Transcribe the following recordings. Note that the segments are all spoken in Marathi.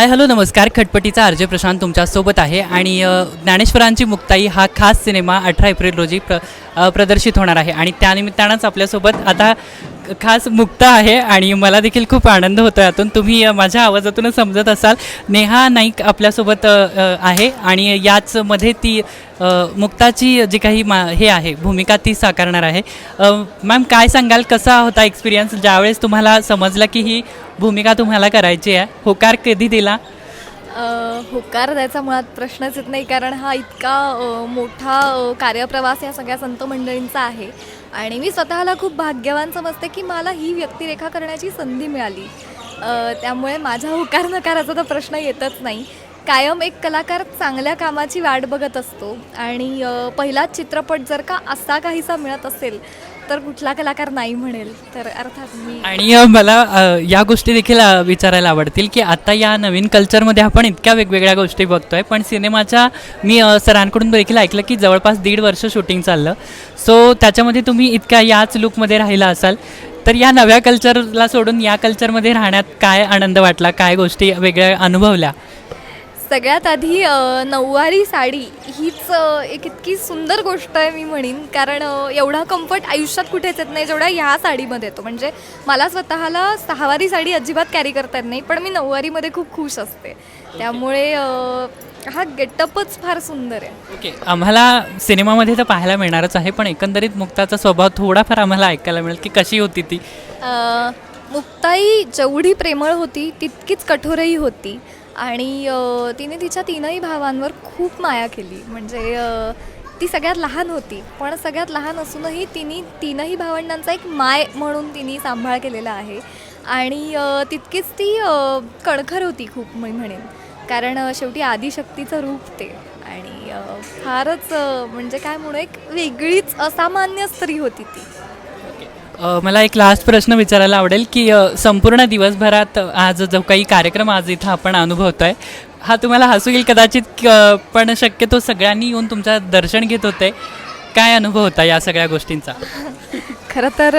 हाय हॅलो नमस्कार. खटपटीचा आर जे प्रशांत तुमच्यासोबत आहे आणि ज्ञानेश्वरांची मुक्ताई हा खास सिनेमा 18 एप्रिल रोजी प्रदर्शित होणार आहे आणि त्यानिमित्तानंच आपल्यासोबत आता खास मुक्ता आहे आणि मला देखील खूप आनंद होतो यातून. तुम्ही माझ्या आवाजातूनच समजत असाल. नेहा नाईक आपल्यासोबत आहे आणि याचमध्ये ती मुक्ताची जी काही हे आहे भूमिका ती साकारणार आहे. मॅम काय सांगाल, कसा होता एक्सपिरियन्स ज्यावेळेस तुम्हाला समजलं की ही भूमिका तुम्हाला करायची आहे? होकार कधी दिला? होकार द्यायचा मुळात प्रश्नच येत नाही, कारण हा इतका मोठा कार्यप्रवास या सगळ्या संत मंडळींचा आहे आणि मी स्वतःला खूप भाग्यवान समजते की मला ही व्यक्तिरेखा करण्याची संधी मिळाली. त्यामुळे माझा होकार नकाराचा तर प्रश्न येतच नाही. कायम एक कलाकार चांगल्या कामाची वाट बघत असतो आणि पहिलाच चित्रपट जर का असा काहीसा मिळत असेल तर कुठला कलाकार नाही म्हणेल. तर अर्थात मी आणि मला या गोष्टी देखील विचारायला आवडतील की आता या नवीन कल्चरमध्ये आपण इतक्या वेगवेगळ्या गोष्टी बघतोय, पण सिनेमाच्या मी सरांकडून देखील ऐकलं की जवळपास 1.5 वर्ष शूटिंग चाललं. सो त्याच्यामध्ये तुम्ही इतक्या याच लुकमध्ये राहिला असाल, तर या नव्या कल्चरला सोडून या कल्चरमध्ये राहण्यात काय आनंद वाटला, काय गोष्टी वेगळ्या अनुभवल्या? सगळ्यात आधी नऊवारी साडी हीच एक इतकी सुंदर गोष्ट आहे मी म्हणीन, कारण एवढा कम्फर्ट आयुष्यात कुठेच येत नाही जेवढा ह्या साडीमध्ये येतो. म्हणजे मला स्वतःला सहावारी साडी अजिबात कॅरी करता येत नाही, पण मी नऊवारीमध्ये खूप खुश असते. त्यामुळे हा गेटअपच फार सुंदर आहे. ओके, आम्हाला सिनेमामध्ये तर पाहायला मिळणारच आहे, पण एकंदरीत मुक्ताचा स्वभाव थोडाफार आम्हाला ऐकायला मिळेल की कशी होती ती? मुक्ताई जेवढी प्रेमळ होती तितकीच कठोरही होती आणि तिने तिच्या 3ही भावांवर खूप माया केली. म्हणजे ती सगळ्यात लहान होती, पण सगळ्यात लहान असूनही तिने 3ही भावंडांचा एक माय म्हणून तिने सांभाळ केलेला आहे आणि तितकीच ती कणखर होती खूप मी म्हणेन, कारण शेवटी आदिशक्तीचं रूप ते आणि फारच म्हणजे काय म्हणू, एक वेगळीच असामान्य स्त्री होती ती. मला एक लास्ट प्रश्न विचारायला आवडेल की संपूर्ण दिवसभरात आज जो काही कार्यक्रम आज इथं आपण अनुभवतो आहे हा तुम्हाला हसू येईल कदाचित, पण शक्यतो सगळ्यांनी येऊन तुमचं दर्शन घेत होते. काय अनुभव होता या सगळ्या गोष्टींचा? खरं तर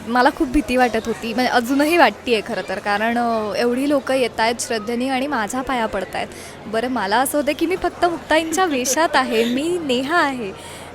मला खूप भीती वाटत होती, म्हणजे अजूनही वाटते आहे खरं तर, कारण एवढी लोकं येत आहेत श्रद्धेने आणि माझ्या पाया पडत आहेत. बरं, मला असं होतं की मी फक्त मुक्ताईंच्या वेशात आहे, मी नेहा आहे,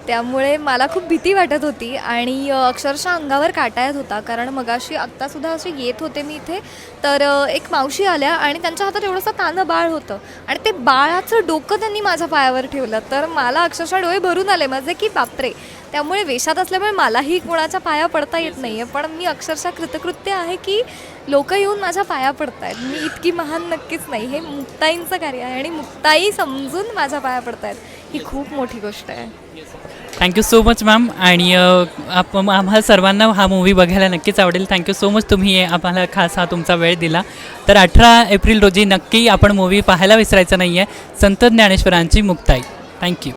त्यामुळे मला खूप भीती वाटत होती आणि अक्षरशः अंगावर काटा येत होता. कारण मगाशी आत्तासुद्धा असे येत होते मी इथे, तर एक मावशी आल्या आणि त्यांच्या हातात एवढंसं तानं बाळ होतं आणि ते बाळाचं डोकं त्यांनी माझ्या पायावर ठेवलं, तर मला अक्षरशः डोळे भरून आले माझे की बापरे. त्यामुळे वेशात असल्यामुळे मलाही कोणाच्या पाया पडता येत नाही आहे, पण मी अक्षरशः कृतकृत्य आहे की लोक येऊन माझ्या पाया पडत आहेत. मी इतकी महान नक्कीच नाही, हे मुक्ताईंचं कार्य आहे आणि मुक्ताई समजून माझ्या पाया पडत आहेत, ही खूप मोठी गोष्ट आहे. Thank you so much ma'am. आणि आम्हाला सर्वांना हा मूवी बघायला नक्कीच आवडेल. थँक्यू सो मच, तुम्ही आम्हाला खास हा तुमचा वेळ दिला. तर 18 एप्रिल रोजी नक्की आपण मूवी पाहायला विसरायचं नाही आहे, संत ज्ञानेश्वरांची मुक्ताई. थँक्यू.